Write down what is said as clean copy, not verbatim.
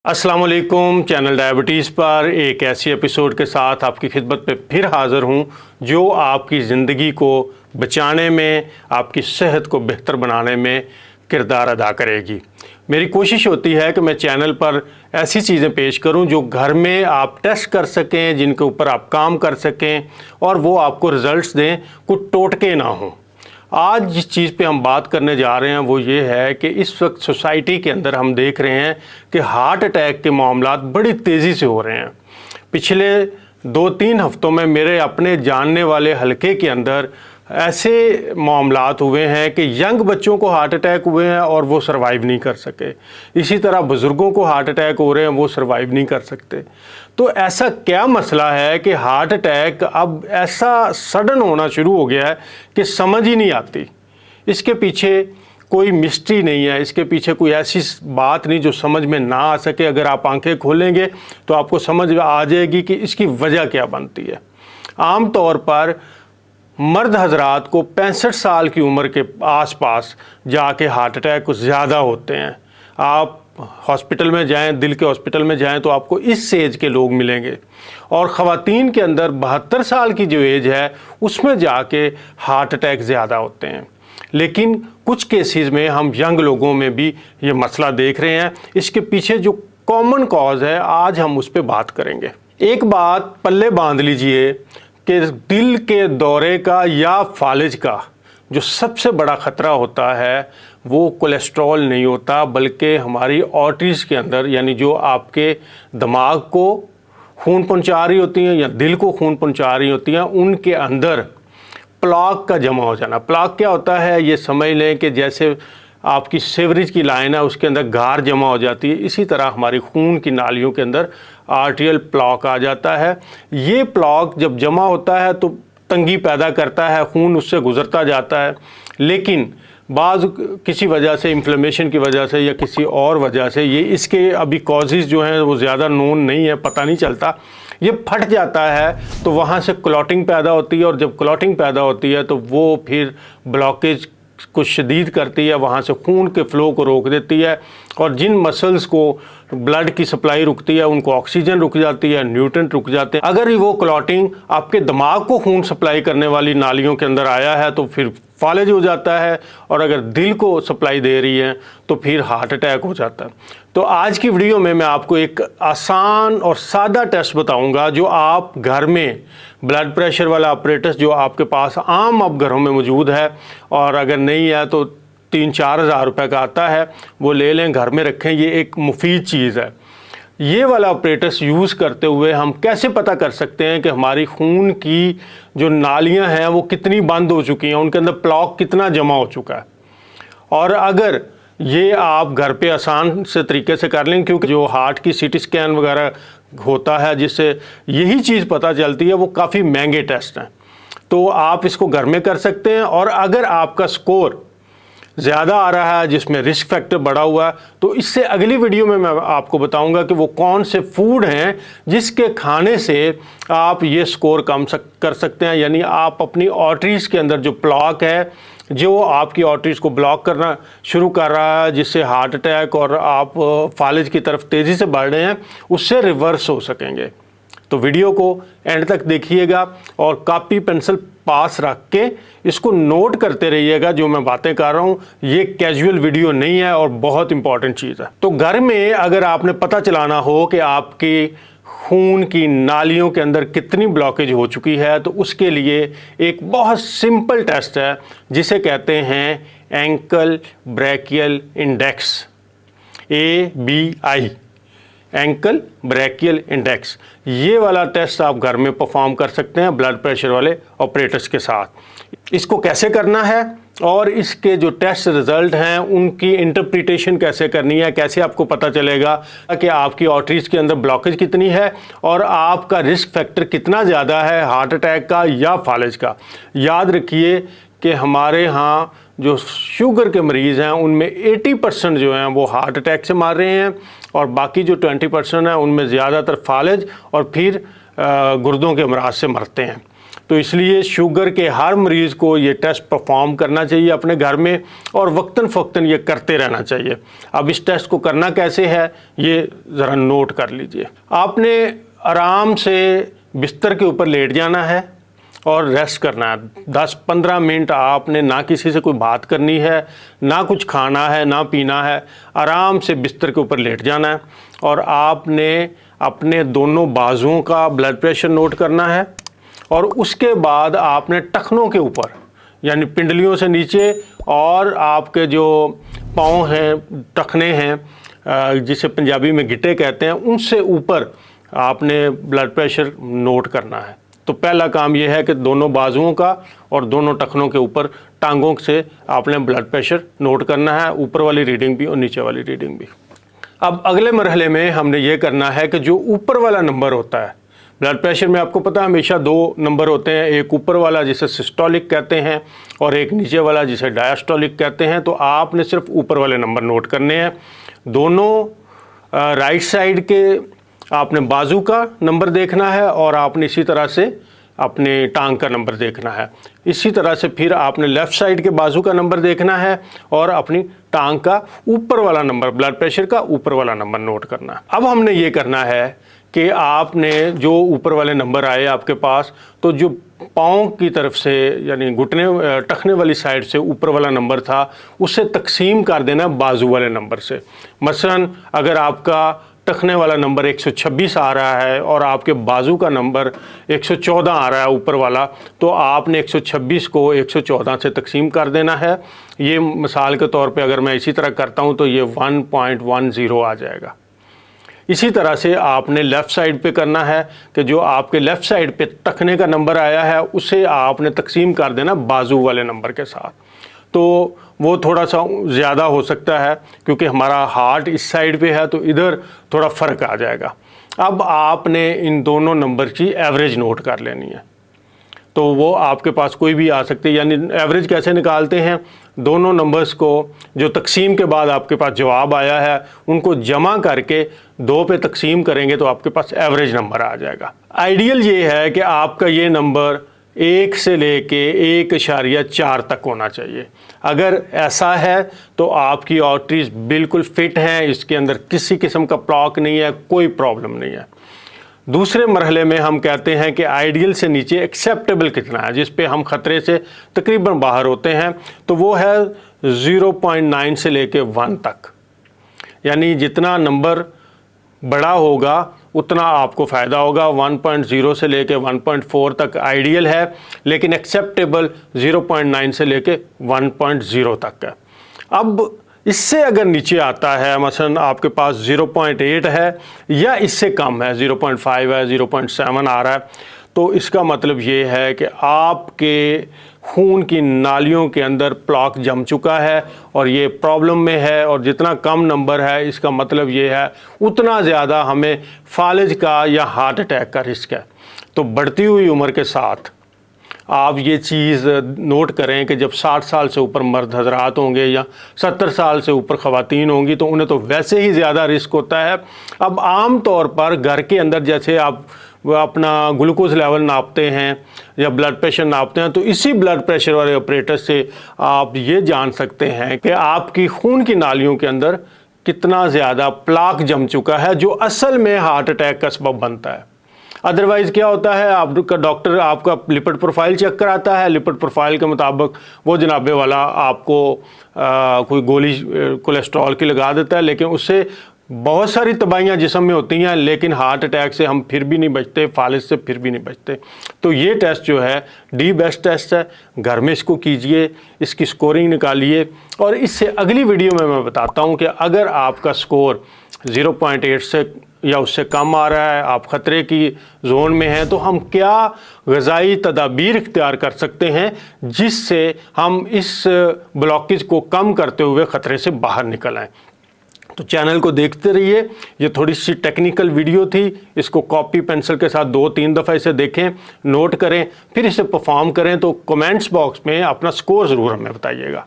अस्सलाम वालेकुम। Channel diabetes पर एक ऐसी एपिसोड के साथ आपकी खिदमत पे फिर हाज़िर हूँ जो आपकी ज़िंदगी को बचाने में, आपकी सेहत को बेहतर बनाने में किरदार अदा करेगी। मेरी कोशिश होती है कि मैं चैनल पर ऐसी चीज़ें पेश करूं जो घर में आप टेस्ट कर सकें, जिनके ऊपर आप काम कर सकें और वो आपको रिज़ल्ट्स दें, कुछ टोटके ना हों। आज जिस चीज़ पे हम बात करने जा रहे हैं वो ये है कि इस वक्त सोसाइटी के अंदर हम देख रहे हैं कि हार्ट अटैक के मामलात बड़ी तेज़ी से हो रहे हैं। पिछले 2-3 हफ्तों में मेरे अपने जानने वाले हलके के अंदर ऐसे मामलात हुए हैं कि यंग बच्चों को हार्ट अटैक हुए हैं और वो सर्वाइव नहीं कर सके। इसी तरह बुज़ुर्गों को हार्ट अटैक हो रहे हैं, वो सर्वाइव नहीं कर सकते। तो ऐसा क्या मसला है कि हार्ट अटैक अब ऐसा सडन होना शुरू हो गया है कि समझ ही नहीं आती। इसके पीछे कोई मिस्ट्री नहीं है, इसके पीछे कोई ऐसी बात नहीं जो समझ में ना आ सके। अगर आप आंखें खोलेंगे तो आपको समझ आ जाएगी कि इसकी वजह क्या बनती है। आम तौर पर मर्द हजरात को 65 साल की उम्र के आसपास जाके हार्ट अटैक ज़्यादा होते हैं। आप हॉस्पिटल में जाएं, दिल के हॉस्पिटल में जाएं तो आपको इस एज के लोग मिलेंगे। और ख़वातीन के अंदर 72 साल की जो एज है उसमें जाके हार्ट अटैक ज़्यादा होते हैं। लेकिन कुछ केसेस में हम यंग लोगों में भी ये मसला देख रहे हैं। इसके पीछे जो कॉमन कॉज है आज हम उस पर बात करेंगे। एक बात पल्ले बांध लीजिए कि दिल के दौरे का या फालिज का जो सबसे बड़ा ख़तरा होता है वो कोलेस्ट्रॉल नहीं होता, बल्कि हमारी आर्टरीज़ के अंदर, यानी जो आपके दिमाग को खून पहुंचा रही होती हैं या दिल को खून पहुंचा रही होती हैं, उनके अंदर प्लाक का जमा हो जाना। प्लाक क्या होता है ये समझ लें कि जैसे आपकी सीवरेज की लाइन है उसके अंदर गार जमा हो जाती है, इसी तरह हमारी खून की नालियों के अंदर आर्टियल प्लाक आ जाता है। ये प्लाक जब जमा होता है तो तंगी पैदा करता है, खून उससे गुजरता जाता है। लेकिन बाज़ किसी वजह से, इन्फ्लेमेशन की वजह से या किसी और वजह से, ये इसके अभी कॉजेज़ जो हैं वो ज़्यादा नोन नहीं है, पता नहीं चलता, ये फट जाता है तो वहाँ से क्लॉटिंग पैदा होती है। और जब क्लॉटिंग पैदा होती है तो वो फिर ब्लॉकेज को शदीद करती है, वहाँ से खून के फ़्लो को रोक देती है। और जिन मसल्स को ब्लड की सप्लाई रुकती है उनको ऑक्सीजन रुक जाती है, न्यूट्रिएंट रुक जाते हैं। अगर वो क्लॉटिंग आपके दिमाग को खून सप्लाई करने वाली नालियों के अंदर आया है तो फिर फालिज हो जाता है, और अगर दिल को सप्लाई दे रही है तो फिर हार्ट अटैक हो जाता है। तो आज की वीडियो में मैं आपको एक आसान और सादा टेस्ट बताऊंगा जो आप घर में, ब्लड प्रेशर वाला अपरेटस जो आपके पास आम अब घरों में मौजूद है, और अगर नहीं है तो 3-4 हज़ार रुपये का आता है, वो ले लें, घर में रखें। ये एक मुफीद चीज़ है। ये वाला ऑपरेटस यूज़ करते हुए हम कैसे पता कर सकते हैं कि हमारी खून की जो नालियां हैं वो कितनी बंद हो चुकी हैं, उनके अंदर प्लाक कितना जमा हो चुका है। और अगर ये आप घर पे आसान से तरीके से कर लें, क्योंकि जो हार्ट की सीटी स्कैन वगैरह होता है जिससे यही चीज़ पता चलती है, वो काफ़ी महंगे टेस्ट हैं। तो आप इसको घर में कर सकते हैं। और अगर आपका स्कोर ज़्यादा आ रहा है जिसमें रिस्क फैक्टर बढ़ा हुआ है, तो इससे अगली वीडियो में मैं आपको बताऊंगा कि वो कौन से फूड हैं जिसके खाने से आप ये स्कोर कम कर सकते हैं। यानी आप अपनी आर्टरीज़ के अंदर जो प्लाक है, जो आपकी आर्टरीज़ को ब्लॉक करना शुरू कर रहा है, जिससे हार्ट अटैक और आप फालिज की तरफ तेज़ी से बढ़ रहे हैं, उससे रिवर्स हो सकेंगे। तो वीडियो को एंड तक देखिएगा और कॉपी पेंसिल पास रख के इसको नोट करते रहिएगा। जो मैं बातें कर रहा हूँ ये कैजुअल वीडियो नहीं है और बहुत इंपॉर्टेंट चीज़ है। तो घर में अगर आपने पता चलाना हो कि आपकी खून की नालियों के अंदर कितनी ब्लॉकेज हो चुकी है, तो उसके लिए एक बहुत सिंपल टेस्ट है जिसे कहते हैं ankle brachial index, ABI, ankle brachial index. ये वाला टेस्ट आप घर में परफॉर्म कर सकते हैं ब्लड प्रेशर वाले ऑपरेटर्स के साथ। इसको कैसे करना है और इसके जो टेस्ट रिज़ल्ट हैं उनकी इंटरप्रिटेशन कैसे करनी है, कैसे आपको पता चलेगा कि आपकी आर्टरीज़ के अंदर ब्लॉकेज कितनी है और आपका रिस्क फैक्टर कितना ज़्यादा है हार्ट अटैक का या फालिज का। याद रखिए कि हमारे यहाँ जो शुगर के मरीज़ हैं उनमें 80% जो हैं वो हार्ट अटैक से मार रहे हैं, और बाकी जो 20% हैं उनमें ज़्यादातर फालिज और फिर गुर्दों के अमराज से मरते हैं। तो इसलिए शुगर के हर मरीज़ को ये टेस्ट परफॉर्म करना चाहिए अपने घर में और वक्तन फ़क्तन ये करते रहना चाहिए। अब इस टेस्ट को करना कैसे है ये ज़रा नोट कर लीजिए। आपने आराम से बिस्तर के ऊपर लेट जाना है और रेस्ट करना है। 10-15 मिनट आपने ना किसी से कोई बात करनी है, ना कुछ खाना है, ना पीना है। आराम से बिस्तर के ऊपर लेट जाना है और आपने अपने दोनों बाजुओं का ब्लड प्रेशर नोट करना है और उसके बाद आपने टखनों के ऊपर यानी पिंडलियों से नीचे और आपके जो पाँव हैं, टखने हैं जिसे पंजाबी में गिट्टे कहते हैं, उनसे ऊपर आपने ब्लड प्रेशर नोट करना है। तो पहला काम यह है कि दोनों बाजुओं का और दोनों टखनों के ऊपर टांगों से आपने ब्लड प्रेशर नोट करना है, ऊपर वाली रीडिंग भी और नीचे वाली रीडिंग भी। अब अगले मरहले में हमने ये करना है कि जो ऊपर वाला नंबर होता है ब्लड प्रेशर में, आपको पता है हमेशा 2 नंबर होते हैं, एक ऊपर वाला जिसे सिस्टोलिक कहते हैं और एक नीचे वाला जिसे डायस्टोलिक कहते हैं। तो आपने सिर्फ ऊपर वाले नंबर नोट करने हैं। दोनों राइट साइड के आपने बाजू का नंबर देखना है और आपने इसी तरह से अपने टांग का नंबर देखना है। इसी तरह से फिर आपने लेफ़्ट साइड के बाजू का नंबर देखना है और अपनी टांग का ऊपर वाला नंबर, ब्लड प्रेशर का ऊपर वाला नंबर नोट करना है। अब हमने ये करना है कि आपने जो ऊपर वाले नंबर आए आपके पास, तो जो पाँव की तरफ से यानी घुटने टखने वाली साइड से ऊपर वाला नंबर था उसे तकसीम कर देना बाजू वाले नंबर से। मसलन अगर आपका टखने वाला नंबर 126 आ रहा है और आपके बाजू का नंबर 114 आ रहा है ऊपर वाला, तो आपने 126 को 114 से तकसीम कर देना है। ये मिसाल के तौर पे अगर मैं इसी तरह करता हूँ तो ये 1.10 आ जाएगा। इसी तरह से आपने लेफ़्ट साइड पे करना है कि जो आपके लेफ़्ट साइड पे टखने का नंबर आया है उसे आपने तकसीम कर देना बाजू वाले नंबर के साथ। तो वो थोड़ा सा ज़्यादा हो सकता है क्योंकि हमारा हार्ट इस साइड पे है, तो इधर थोड़ा फ़र्क आ जाएगा। अब आपने इन दोनों नंबर की एवरेज नोट कर लेनी है। तो वो आपके पास कोई भी आ सकती है। यानी एवरेज कैसे निकालते हैं, दोनों नंबर्स को जो तकसीम के बाद आपके पास जवाब आया है उनको जमा करके 2 पे तकसीम करेंगे तो आपके पास एवरेज नंबर आ जाएगा। आइडियल ये है कि आपका ये नंबर 1 से लेके 1.4 तक होना चाहिए। अगर ऐसा है तो आपकी आर्टरीज बिल्कुल फिट हैं, इसके अंदर किसी किस्म का ब्लॉक नहीं है, कोई प्रॉब्लम नहीं है। दूसरे मरहले में हम कहते हैं कि आइडियल से नीचे एक्सेप्टेबल कितना है, जिस पे हम ख़तरे से तकरीबन बाहर होते हैं, तो वो है 0.9 से लेके 1 तक। यानी जितना नंबर बड़ा होगा उतना आपको फ़ायदा होगा। 1.0 से लेके 1.4 तक आइडियल है, लेकिन एक्सेप्टेबल 0.9 से लेके 1.0 तक है। अब इससे अगर नीचे आता है, मसलन आपके पास 0.8 है या इससे कम है, 0.5 है, 0.7 आ रहा है, तो इसका मतलब ये है कि आपके खून की नालियों के अंदर प्लॉक जम चुका है और ये प्रॉब्लम में है। और जितना कम नंबर है इसका मतलब ये है उतना ज़्यादा हमें फालिज का या हार्ट अटैक का रिस्क है। तो बढ़ती हुई उम्र के साथ आप ये चीज़ नोट करें कि जब 60 साल से ऊपर मर्द हजरात होंगे या 70 साल से ऊपर ख़वातीन होंगी तो उन्हें तो वैसे ही ज़्यादा रिस्क होता है। अब आम तौर पर घर के अंदर जैसे आप अपना ग्लूकोज लेवल नापते हैं या ब्लड प्रेशर नापते हैं, तो इसी ब्लड प्रेशर वाले ऑपरेटर से आप ये जान सकते हैं कि आपकी खून की नालियों के अंदर कितना ज़्यादा प्लाक जम चुका है, जो असल में हार्ट अटैक का सबब बनता है। अदरवाइज़ क्या होता है, आपका डॉक्टर आपका लिपिड प्रोफाइल चेक कराता है, लिपिड प्रोफाइल के मुताबिक वो जनाबे वाला आपको कोई गोली कोलेस्ट्रॉल की लगा देता है, लेकिन उससे बहुत सारी तबाहियाँ जिस्म में होती हैं, लेकिन हार्ट अटैक से हम फिर भी नहीं बचते, फालिज से फिर भी नहीं बचते। तो ये टेस्ट जो है डी बेस्ट टेस्ट है, घर में इसको कीजिए, इसकी स्कोरिंग निकालिए। और इससे अगली वीडियो में मैं बताता हूँ कि अगर आपका स्कोर 0.8 से या उससे कम आ रहा है, आप ख़तरे की जोन में हैं, तो हम क्या ग़िज़ाई तदाबीर इख्तियार कर सकते हैं जिससे हम इस ब्लॉकेज को कम करते हुए ख़तरे से बाहर निकल आएँ। तो चैनल को देखते रहिए। ये थोड़ी सी टेक्निकल वीडियो थी, इसको कॉपी पेंसिल के साथ 2-3 दफ़ा इसे देखें, नोट करें, फिर इसे परफॉर्म करें। तो कमेंट्स बॉक्स में अपना स्कोर ज़रूर हमें बताइएगा।